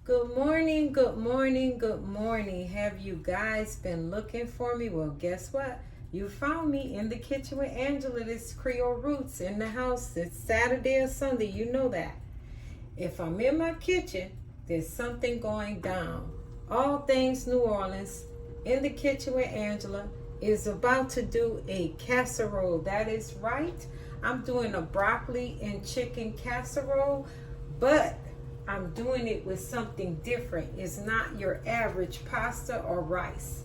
Good morning, good morning, good morning. Have you guys been looking for me? Well, guess what? You found me in the kitchen with Angela. This Creole Roots in the house. It's Saturday or Sunday. You know that. If I'm in my kitchen, there's something going down. All things New Orleans in the kitchen with Angela is about to do a casserole. That is right. I'm doing a broccoli and chicken casserole, but I'm doing it with something different. It's not your average pasta or rice.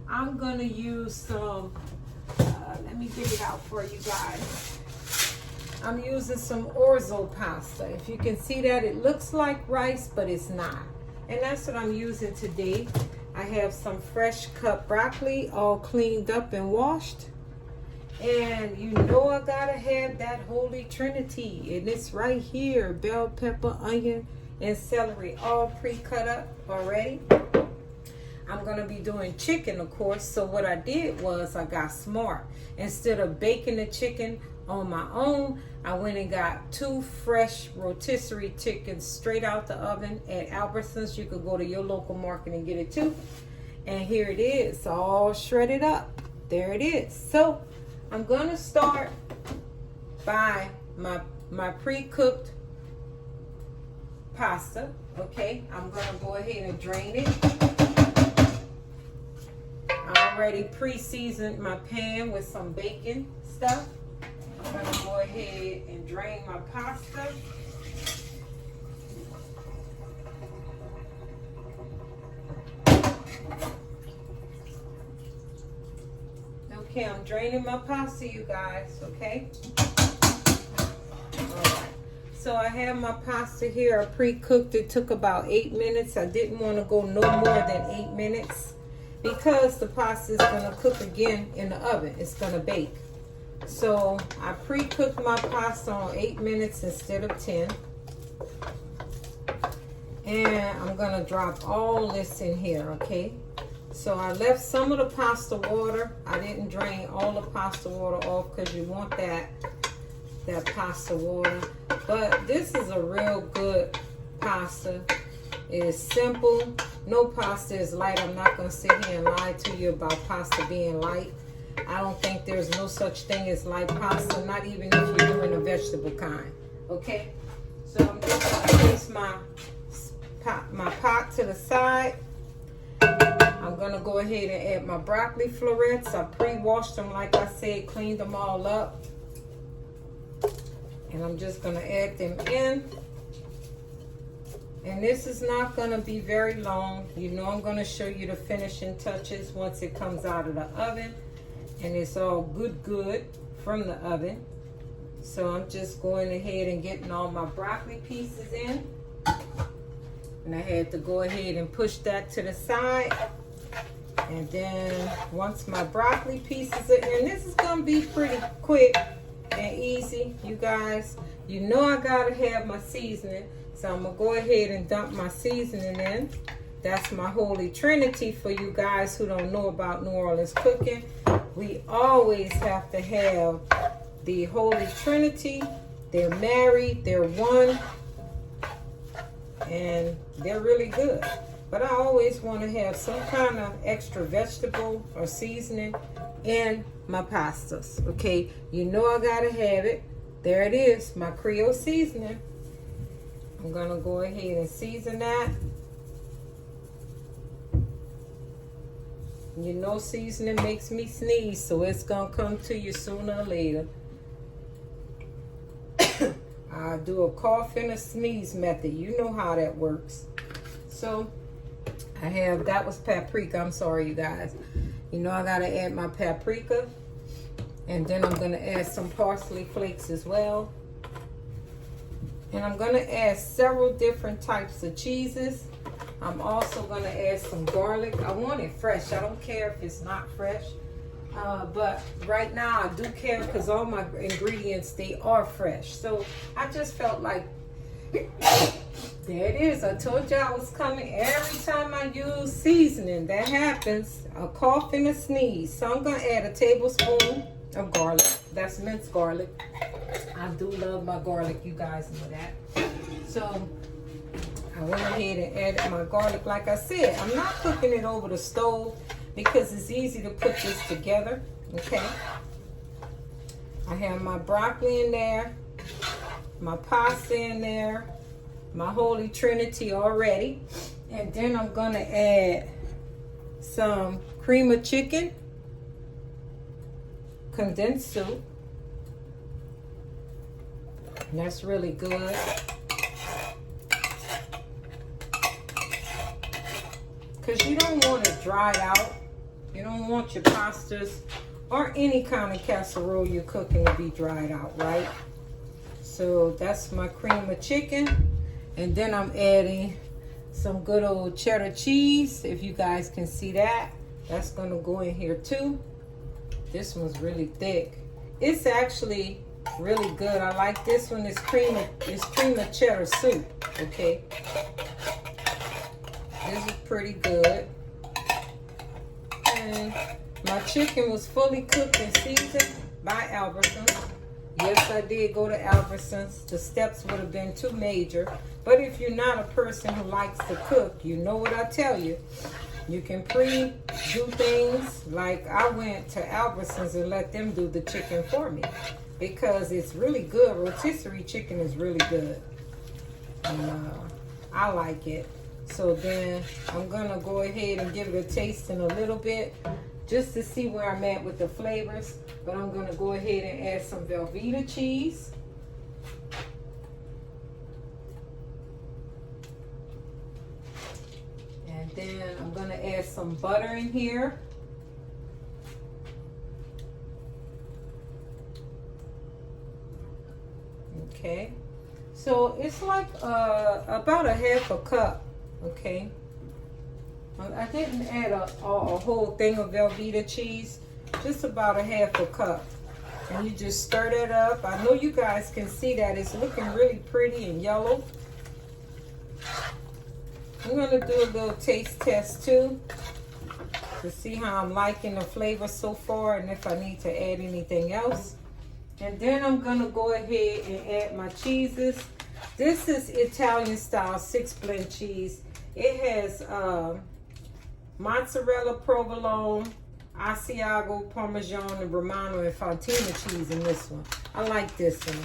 I'm gonna use some, let me get it out for you guys. I'm using some Orzo pasta. If you can see that, it looks like rice, but it's not. And that's what I'm using today. I have some fresh cut broccoli, all cleaned up and washed. And you know I gotta have that Holy Trinity. And it's right here, bell pepper, onion, and celery, all pre-cut up already. I'm gonna be doing chicken, of course. So what I did was I got smart. Instead of baking the chicken on my own, I went and got 2 fresh rotisserie chickens straight out the oven at Albertsons. You could go to your local market and get it too. And here it is, all shredded up. There it is. So I'm gonna start by my pre-cooked pasta. Okay, I'm gonna go ahead and drain it. I already pre-seasoned my pan with some bacon stuff. I'm gonna go ahead and drain my pasta. Okay, I'm draining my pasta, you guys, okay? All right. So I have my pasta here. I pre-cooked it. Took about 8 minutes. I didn't want to go no more than 8 minutes because the pasta is going to cook again in the oven. It's going to bake. So I pre-cooked my pasta on 8 minutes instead of 10. And I'm going to drop all this in here, okay? So I left some of the pasta water. I didn't drain all the pasta water off because you want that pasta water. But this is a real good pasta. It is simple. No pasta is light. I'm not going to sit here and lie to you about pasta being light. I don't think there's no such thing as light pasta, not even if you're doing a vegetable kind. Okay? So I'm just going to place my pot to the side. I'm going to go ahead and add my broccoli florets. I pre-washed them, like I said, cleaned them all up. And I'm just going to add them in. And this is not going to be very long. You know I'm going to show you the finishing touches once it comes out of the oven. And it's all good from the oven. So I'm just going ahead and getting all my broccoli pieces in. And I had to go ahead and push that to the side. And then once my broccoli pieces are in, this is going to be pretty quick and easy, you guys. You know I gotta have my seasoning, so I'm gonna go ahead and dump my seasoning in. That's my Holy Trinity for you guys who don't know about New Orleans cooking. We always have to have the Holy Trinity. They're married, they're one, and they're really good. But I always want to have some kind of extra vegetable or seasoning in my pastas. Okay, you know I gotta have it. There it is, my Creole seasoning. I'm gonna go ahead and season that. You know seasoning makes me sneeze, so it's gonna come to you sooner or later. I do a cough and a sneeze method. You know how that works. So I have, that was paprika. I'm sorry, you guys. You know I gotta add my paprika. And then I'm gonna add some parsley flakes as well. And I'm gonna add several different types of cheeses. I'm also gonna add some garlic. I want it fresh. I don't care if it's not fresh. But right now I do care because all my ingredients, they are fresh. So I just felt like, there it is. I told you I was coming. Every time I use seasoning, that happens. A cough and a sneeze. So I'm going to add a tablespoon of garlic. That's minced garlic. I do love my garlic. You guys know that. So I went ahead and added my garlic. Like I said, I'm not cooking it over the stove because it's easy to put this together, okay? I have my broccoli in there, my pasta in there, my Holy Trinity already. And then I'm gonna add some cream of chicken, condensed soup. And that's really good. Because you don't want it dried out. You don't want your pastas or any kind of casserole you're cooking to be dried out, right? So that's my cream of chicken. And then I'm adding some good old cheddar cheese, if you guys can see that. That's gonna go in here too. This one's really thick. It's actually really good. I like this one. It's cream of cheddar soup, okay? This is pretty good. And my chicken was fully cooked and seasoned by Albertsons. Yes, I did go to Albertsons. The steps would have been too major. But if you're not a person who likes to cook, you know what I tell you. You can pre-do things. Like I went to Albertsons and let them do the chicken for me. Because it's really good. Rotisserie chicken is really good. And I like it. So then I'm going to go ahead and give it a taste in a little bit. Just to see where I'm at with the flavors. But I'm going to go ahead and add some Velveeta cheese. And then I'm going to add some butter in here. Okay. So it's like about a half a cup. Okay. I didn't add a whole thing of Velveeta cheese, just about a half a cup. And you just stir that up. I know you guys can see that it's looking really pretty and yellow. I'm going to do a little taste test too to see how I'm liking the flavor so far and if I need to add anything else. And then I'm going to go ahead and add my cheeses. This is Italian style 6-blend cheese. It has mozzarella, provolone, Asiago, Parmesan, and Romano and Fontina cheese in this one. I like this one.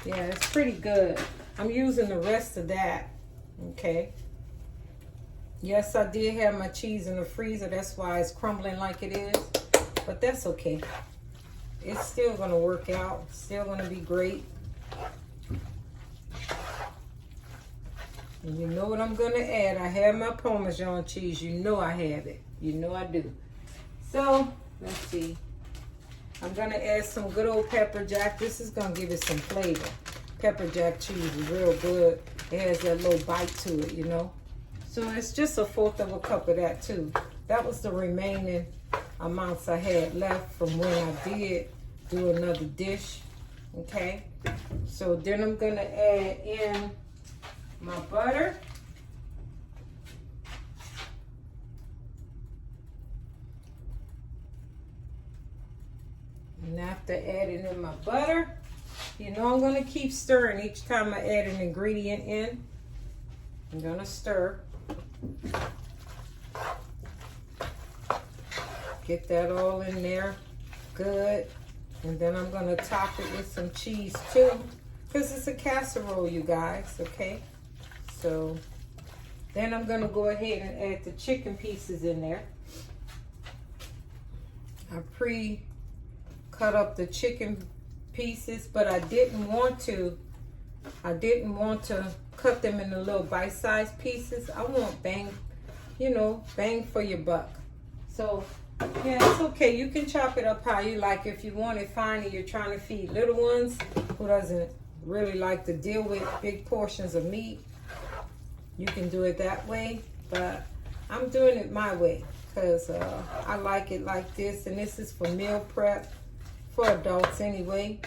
Yeah, it's pretty good. I'm using the rest of that. Okay. Yes, I did have my cheese in the freezer. That's why it's crumbling like it is. But that's okay. It's still going to work out. Still going to be great. And you know what I'm going to add. I have my Parmesan cheese. You know I have it. You know I do. So, let's see. I'm going to add some good old pepper jack. This is going to give it some flavor. Pepper jack cheese is real good. It has that little bite to it, you know. So, it's just 1/4 of a cup of that, too. That was the remaining amounts I had left from when I did do another dish. Okay. So, then I'm going to add in my butter. And after adding in my butter, you know I'm going to keep stirring each time I add an ingredient in. I'm going to stir. Get that all in there. Good. And then I'm going to top it with some cheese too. Because it's a casserole, you guys. Okay. So then I'm going to go ahead and add the chicken pieces in there. I pre-cut up the chicken pieces, but I didn't want to cut them into little bite-sized pieces. I want bang for your buck. So yeah, it's okay. You can chop it up how you like. If you want it fine and you're trying to feed little ones who doesn't really like to deal with big portions of meat, you can do it that way. But I'm doing it my way because I like it like this. And this is for meal prep for adults anyway.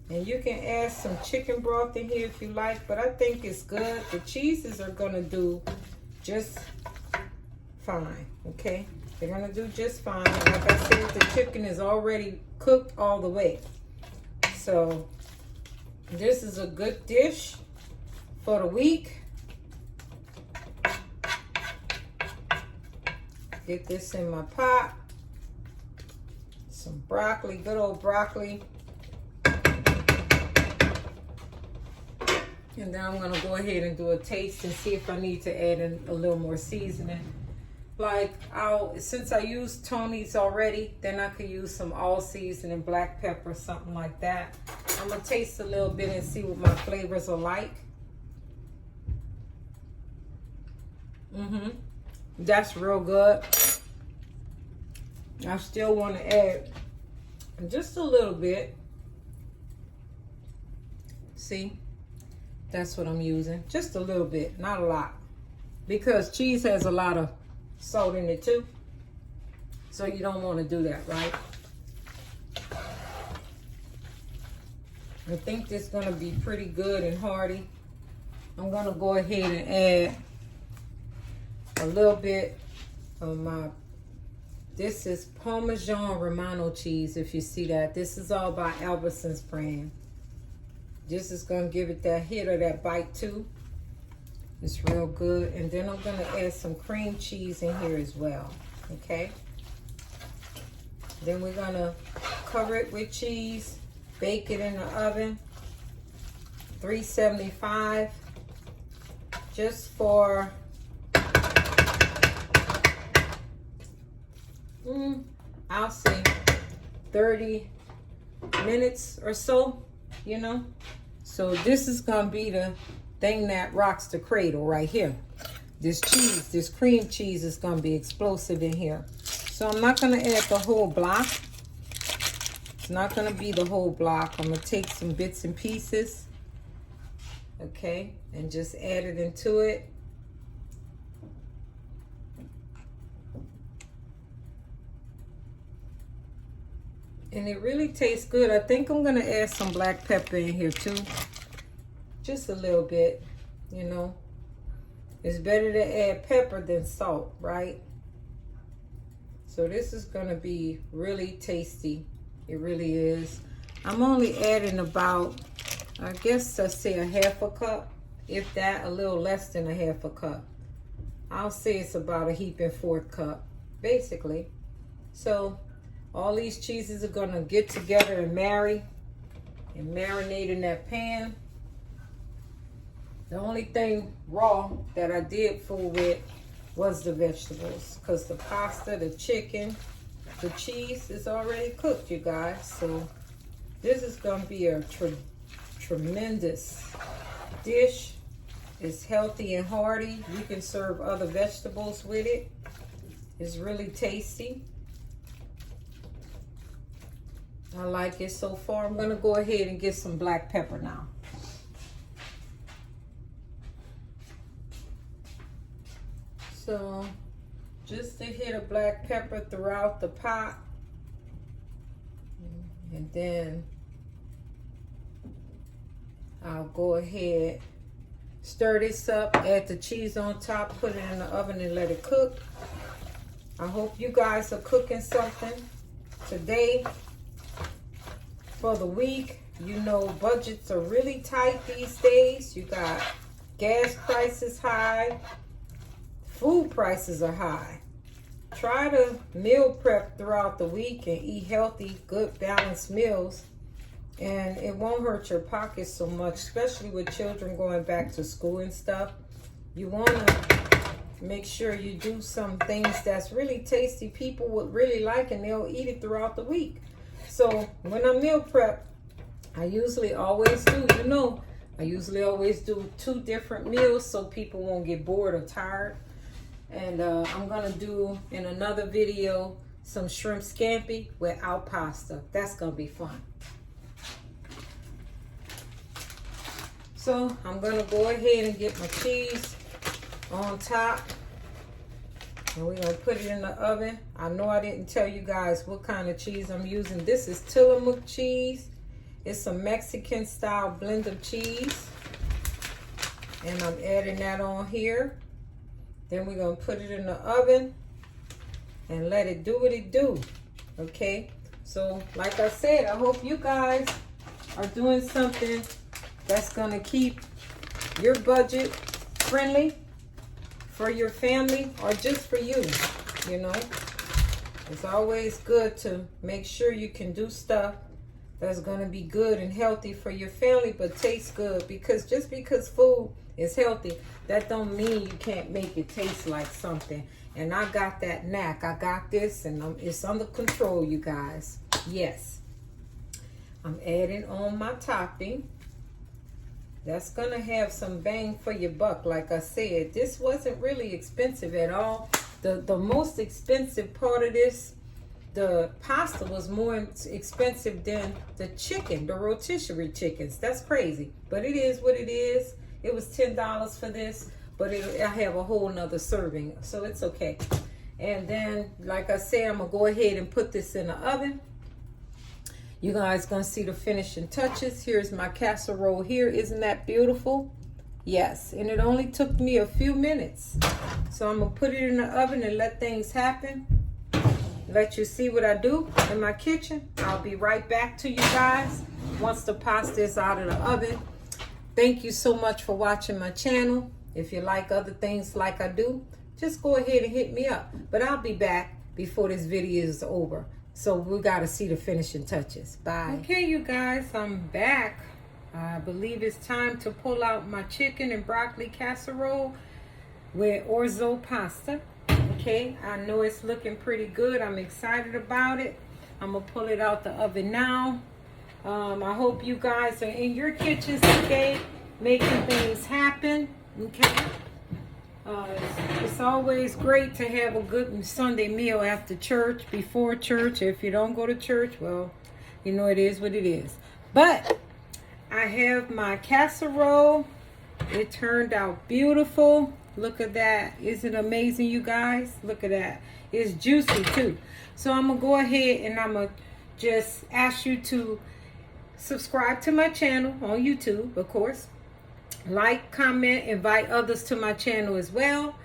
And you can add some chicken broth in here if you like, but I think it's good. The cheeses are going to do just fine, okay? They're going to do just fine. Like I said, the chicken is already cooked all the way. So This is a good dish for the week. Get this in my pot. Some broccoli, good old broccoli. And then I'm gonna go ahead and do a taste and see if I need to add in a little more seasoning. Like, since I used Tony's already, then I could use some all seasoning, black pepper, something like that. I'm gonna taste a little bit and see what my flavors are like. That's real good. I still want to add just a little bit. See? That's what I'm using. Just a little bit, not a lot. Because cheese has a lot of salt in it too. So you don't want to do that, right? I think this is going to be pretty good and hearty. I'm going to go ahead and add a little bit of my, this is Parmesan Romano cheese, if you see that. This is all by Albertsons brand. This is going to give it that hit or that bite too. It's real good. And then I'm going to add some cream cheese in here as well. Okay. Then we're going to cover it with cheese. Bake it in the oven. 375. Just for I'll say 30 minutes or so, you know. So this is going to be the thing that rocks the cradle right here. This cheese, this cream cheese is going to be explosive in here. So I'm not going to add the whole block. It's not going to be the whole block. I'm going to take some bits and pieces. Okay, and just add it into it. And it really tastes good. I think I'm going to add some black pepper in here too. Just a little bit, you know. It's better to add pepper than salt, right? So this is going to be really tasty. It really is. I'm only adding about, I guess I say a half a cup. If that, a little less than a half a cup. I'll say it's about a heaping fourth cup, basically. So all these cheeses are going to get together and marry and marinate in that pan. The only thing raw that I did fool with was the vegetables, because the pasta, the chicken, the cheese is already cooked, you guys. So this is going to be a tremendous dish. It's healthy and hearty. You can serve other vegetables with it. It's really tasty. I like it so far. I'm going to go ahead and get some black pepper now. So just a hit of black pepper throughout the pot. And then I'll go ahead, stir this up, add the cheese on top, put it in the oven and let it cook. I hope you guys are cooking something today for the week. You know, budgets are really tight these days. You got gas prices high. Food prices are high. Try to meal prep throughout the week and eat healthy, good, balanced meals. And it won't hurt your pockets so much, especially with children going back to school and stuff. You want to make sure you do some things that's really tasty. People would really like, and they'll eat it throughout the week. So when I meal prep, I usually always do, you know, I usually always do 2 different meals so people won't get bored or tired. And I'm going to do in another video some shrimp scampi without pasta. That's going to be fun. So I'm going to go ahead and get my cheese on top. And we're going to put it in the oven. I know I didn't tell you guys what kind of cheese I'm using. This is Tillamook cheese. It's a Mexican style blend of cheese. And I'm adding that on here. Then we're going to put it in the oven and let it do what it do. Okay? So, like I said, I hope you guys are doing something that's going to keep your budget friendly for your family or just for you, you know. It's always good to make sure you can do stuff that's going to be good and healthy for your family, but taste good. Because just because food is healthy, that don't mean you can't make it taste like something. And I got that knack. I got this, and it's under control, you guys. Yes. I'm adding on my topping. That's going to have some bang for your buck. Like I said, this wasn't really expensive at all. The most expensive part of this, the pasta, was more expensive than the chicken, the rotisserie chickens. That's crazy. But it is what it is. It was $10 for this, but I have a whole nother serving, so it's okay. And then, like I said, I'm going to go ahead and put this in the oven. You guys going to see the finishing touches. Here's my casserole here. Isn't that beautiful? Yes, and it only took me a few minutes. So I'm going to put it in the oven and let things happen. Let you see what I do in my kitchen. I'll be right back to you guys once the pasta is out of the oven. Thank you so much for watching my channel. If you like other things like I do, just go ahead and hit me up. But I'll be back before this video is over. So we got to see the finishing touches. Bye. Okay, you guys, I'm back. I believe it's time to pull out my chicken and broccoli casserole with orzo pasta. Okay, I know it's looking pretty good. I'm excited about it. I'm going to pull it out the oven now. I hope you guys are in your kitchens today, making things happen. Okay. It's always great to have a good Sunday meal after church, before church. If you don't go to church, well, you know, it is what it is. But I have my casserole. It turned out beautiful. Look at that. Isn't it amazing, you guys? Look at that. It's juicy too. So I'm going to go ahead and I'm going to just ask you to subscribe to my channel on YouTube, of course. Like, comment, invite others to my channel as well.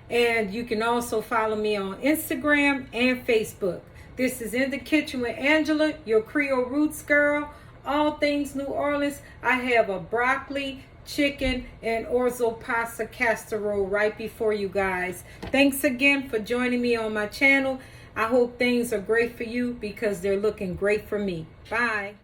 And you can also follow me on Instagram and Facebook. This is In the Kitchen with Angela, your Creole Roots girl. All things New Orleans. I have a broccoli, chicken, and orzo pasta casserole right before you guys. Thanks again for joining me on my channel. I hope things are great for you because they're looking great for me. Bye.